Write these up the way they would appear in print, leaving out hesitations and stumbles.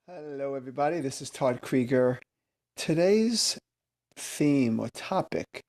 Hello, everybody. This is Todd Creager. Today's theme or topic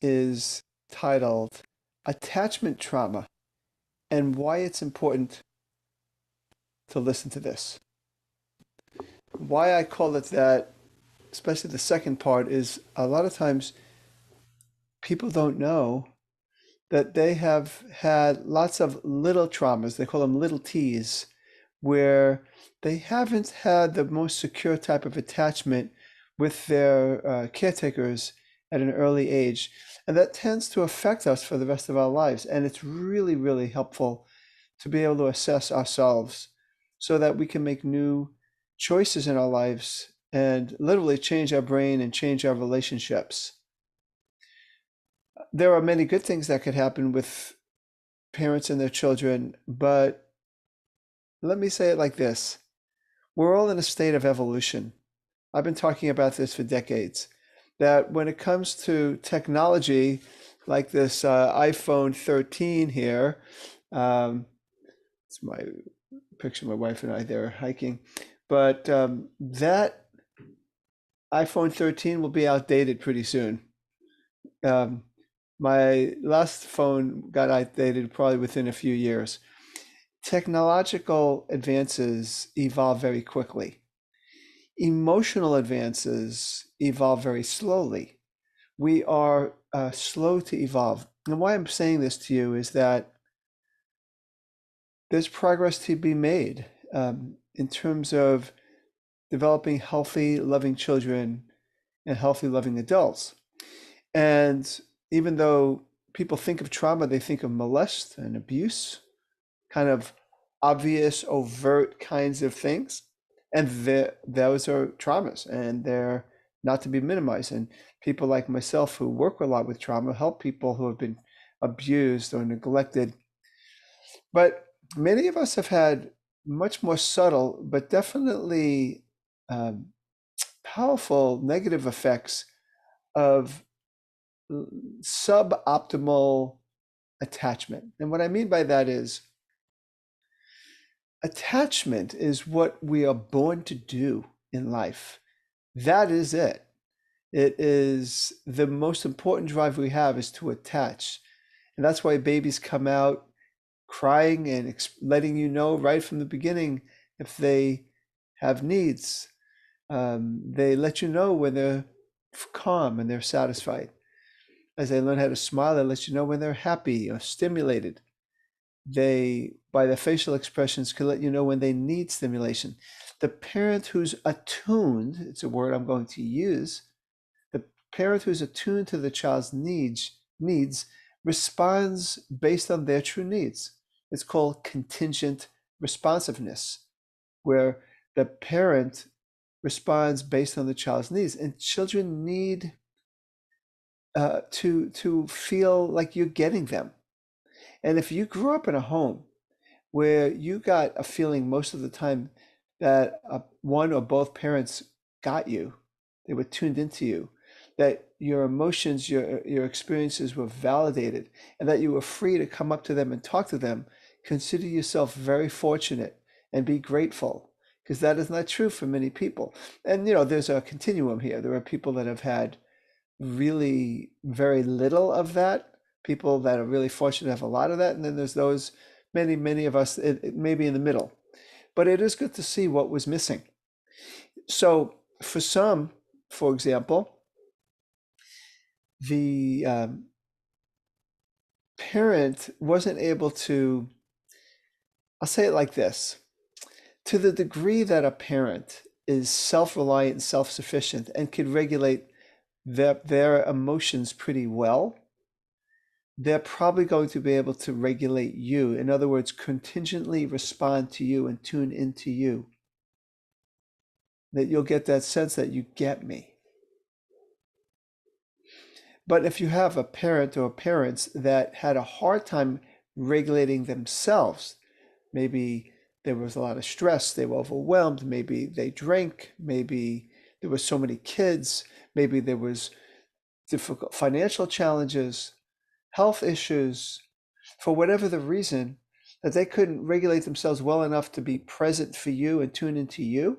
is titled Attachment Trauma and Why It's Important to Listen to This. Why I call it that, especially the second part, is a lot of times people don't know that they have had lots of little traumas. They call them little T's, where they haven't had the most secure type of attachment with their caretakers at an early age. And that tends to affect us for the rest of our lives. And it's really, really helpful to be able to assess ourselves so that we can make new choices in our lives and literally change our brain and change our relationships. There are many good things that could happen with parents and their children, but let me say it like this. We're all in a state of evolution. I've been talking about this for decades, that when it comes to technology, like this iPhone 13 here, it's my picture of my wife and I there hiking, but that iPhone 13 will be outdated pretty soon. Um, my last phone got outdated probably within a few years. Technological advances evolve very quickly. Emotional advances evolve very slowly. We are slow to evolve. And why I'm saying this to you is that there's progress to be made in terms of developing healthy, loving children and healthy, loving adults. And even though people think of trauma, they think of molest and abuse, kind of obvious, overt kinds of things. And those are traumas and they're not to be minimized. And people like myself who work a lot with trauma help people who have been abused or neglected. But many of us have had much more subtle, but definitely um, powerful negative effects of suboptimal attachment. And what I mean by that is attachment is what we are born to do in life. That is it. It is the most important drive we have is to attach. And that's why babies come out crying and letting you know right from the beginning if they have needs. They let you know when they're calm and they're satisfied. As they learn how to smile, they let you know when they're happy or stimulated. They, by their facial expressions, can let you know when they need stimulation. The parent who's attuned, it's a word I'm going to use, the parent who's attuned to the child's needs responds based on their true needs. It's called contingent responsiveness, where the parent responds based on the child's needs. And children need to feel like you're getting them. And if you grew up in a home where you got a feeling most of the time that one or both parents got you, they were tuned into you, that your emotions, your experiences were validated, and that you were free to come up to them and talk to them, consider yourself very fortunate and be grateful, because that is not true for many people. And there's a continuum here. There are people that have had really very little of that, people that are really fortunate to have a lot of that, and then there's those many of us maybe in the middle. But it is good to see what was missing. So for some, for example, the parent wasn't able to, I'll say it like this, to the degree that a parent is self-reliant and self-sufficient and can regulate their emotions pretty well, they're probably going to be able to regulate you. In other words, contingently respond to you and tune into you. That you'll get that sense that you get me. But if you have a parent or parents that had a hard time regulating themselves, maybe there was a lot of stress, they were overwhelmed, maybe they drank, maybe there were so many kids, maybe there was difficult financial challenges, health issues, for whatever the reason, that they couldn't regulate themselves well enough to be present for you and tune into you,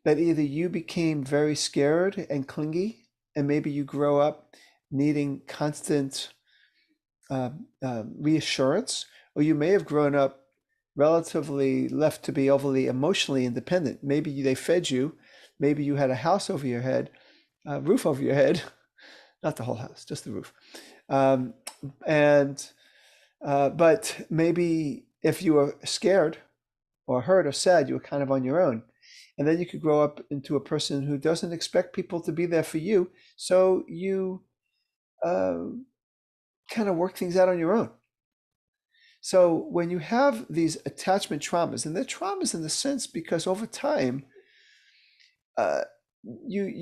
that either you became very scared and clingy, and maybe you grow up needing constant uh, reassurance, or you may have grown up relatively left to be overly emotionally independent. Maybe they fed you, maybe you had a house over your head, roof over your head, not the whole house, just the roof. Um, and but maybe if you were scared or hurt or sad, you were kind of on your own. And then you could grow up into a person who doesn't expect people to be there for you. So you uh, kind of work things out on your own. So when you have these attachment traumas, and they're traumas in the sense because over time, uh, you're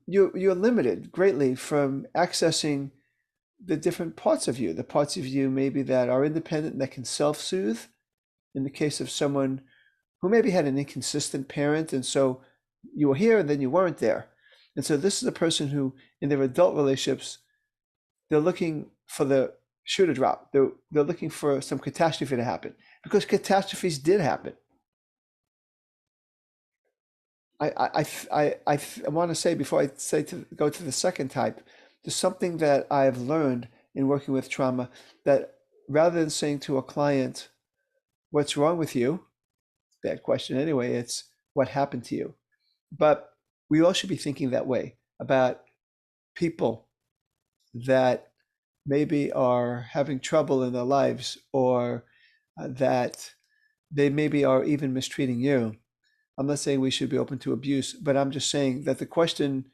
limited greatly from accessing the different parts of you, the parts of you maybe that are independent and that can self-soothe. In the case of someone who maybe had an inconsistent parent, and so you were here and then you weren't there. And so this is a person who, in their adult relationships, they're looking for the shoe to drop. They're looking for some catastrophe to happen because catastrophes did happen. I want to say before I say to go to the second type, there's something that I've learned in working with trauma that rather than saying to a client, "What's wrong with you?" Bad question anyway, it's what happened to you. But we all should be thinking that way about people that maybe are having trouble in their lives or that they maybe are even mistreating you. I'm not saying we should be open to abuse, but I'm just saying that the question,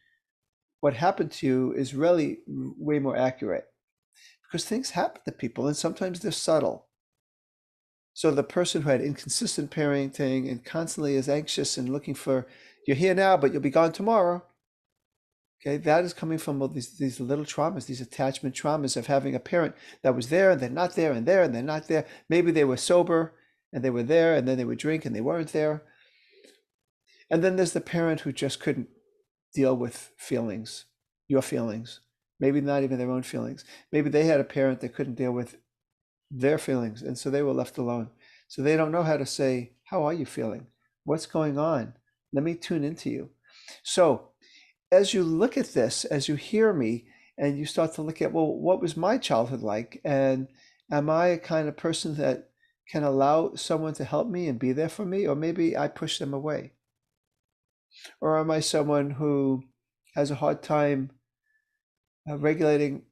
what happened to you, is really way more accurate because things happen to people and sometimes they're subtle. So the person who had inconsistent parenting and constantly is anxious and looking for, you're here now, but you'll be gone tomorrow. Okay, that is coming from all these little traumas, these attachment traumas of having a parent that was there and they're not there and there and they're not there. Maybe they were sober and they were there and then they would drink and they weren't there. And then there's the parent who just couldn't deal with feelings, your feelings, maybe not even their own feelings. Maybe they had a parent that couldn't deal with their feelings, and so they were left alone. So they don't know how to say, "How are you feeling? What's going on? Let me tune into you." So as you look at this, as you hear me, and you start to look at, well, what was my childhood like? And am I a kind of person that can allow someone to help me and be there for me? Or maybe I push them away. Or am I someone who has a hard time regulating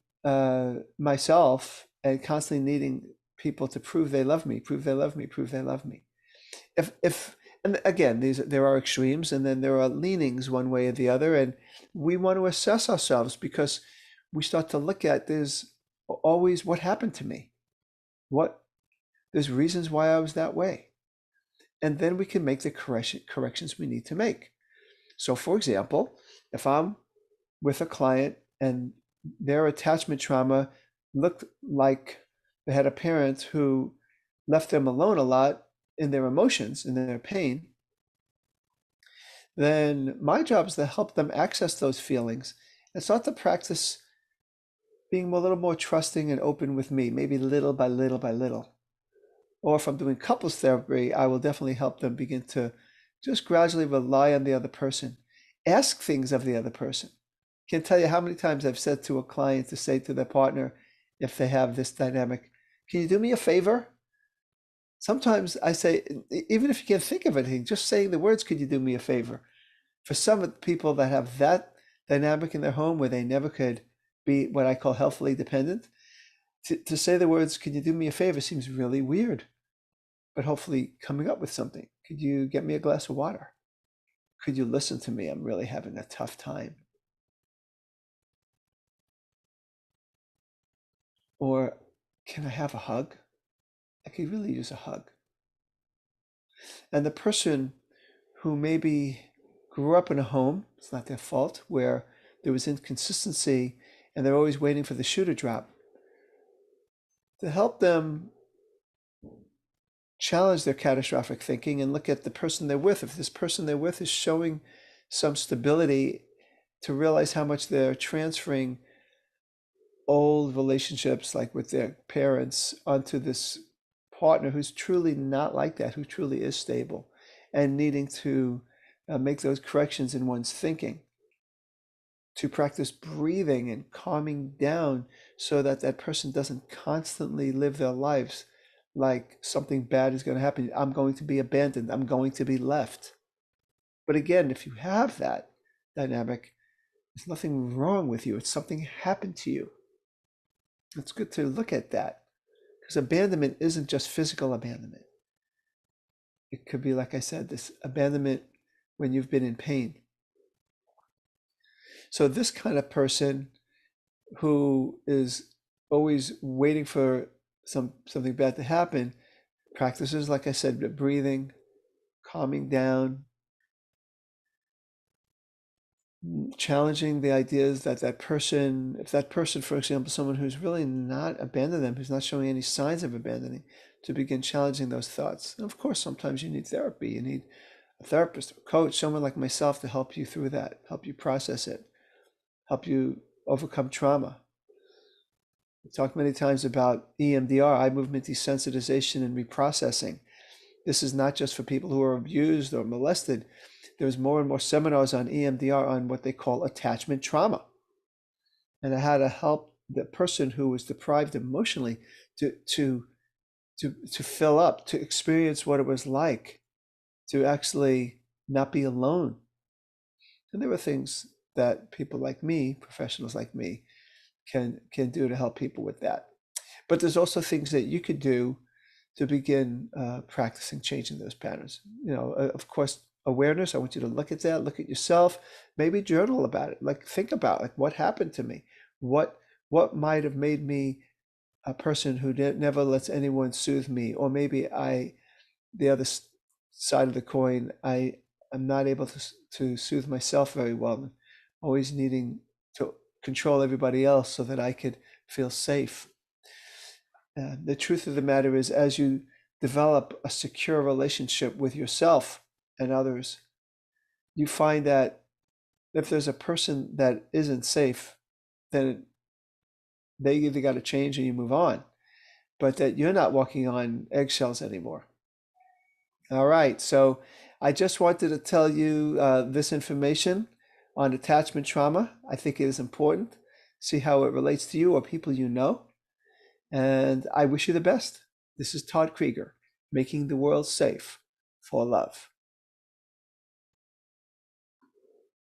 myself and constantly needing people to prove they love me, prove they love me, prove they love me? If and again, there are extremes and then there are leanings one way or the other, and we want to assess ourselves because we start to look at there's always what happened to me. What There's reasons why I was that way. And then we can make the corrections we need to make. So for example, if I'm with a client and their attachment trauma looked like they had a parent who left them alone a lot in their emotions, in their pain, then my job is to help them access those feelings and start to practice being a little more trusting and open with me, maybe little by little by little. Or if I'm doing couples therapy, I will definitely help them begin to just gradually rely on the other person, ask things of the other person. Can't tell you how many times I've said to a client to say to their partner, if they have this dynamic, "Can you do me a favor?" Sometimes I say, even if you can't think of anything, just saying the words, "Could you do me a favor?" For some of the people that have that dynamic in their home where they never could be what I call healthily dependent, to say the words, "Can you do me a favor?" seems really weird. But hopefully coming up with something. Could you get me a glass of water? Could you listen to me? I'm really having a tough time. Or can I have a hug? I could really use a hug. And the person who maybe grew up in a home, it's not their fault, where there was inconsistency and they're always waiting for the shoe to drop, to help them challenge their catastrophic thinking and look at the person they're with. If this person they're with is showing some stability, to realize how much they're transferring old relationships, like with their parents, onto this partner who's truly not like that, who truly is stable, and needing to make those corrections in one's thinking, to practice breathing and calming down so that that person doesn't constantly live their lives like something bad is going to happen. I'm going to be abandoned. I'm going to be left. But again, if you have that dynamic, there's nothing wrong with you. It's something happened to you. It's good to look at that, because abandonment isn't just physical abandonment. It could be, like I said, this abandonment when you've been in pain. So this kind of person who is always waiting for something bad to happen practices, like I said, breathing, calming down, challenging the ideas that that person, if that person, for example, someone who's really not abandoned them, who's not showing any signs of abandoning, to begin challenging those thoughts. And of course, sometimes you need therapy. You need a therapist, a coach, someone like myself to help you through that, help you process it, help you overcome trauma. We talked many times about EMDR, eye movement desensitization and reprocessing. This is not just for people who are abused or molested. There's more and more seminars on EMDR on what they call attachment trauma, and how to help the person who was deprived emotionally to fill up, to experience what it was like to actually not be alone. And there are things that people like me, professionals like me, can do to help people with that. But there's also things that you could do to begin practicing changing those patterns. Of course, awareness. I want you to look at that, look at yourself, maybe journal about it. Like, think about, like, what happened to me? What might have made me a person who never lets anyone soothe me? Or maybe the other side of the coin, I'm not able to soothe myself very well, always needing to control everybody else so that I could feel safe. The truth of the matter is, as you develop a secure relationship with yourself and others, you find that if there's a person that isn't safe, then they either got to change or you move on, but that you're not walking on eggshells anymore. All right, so I just wanted to tell you this information on attachment trauma. I think it is important. See how it relates to you or people you know. And I wish you the best. This is Todd Creager, making the world safe for love.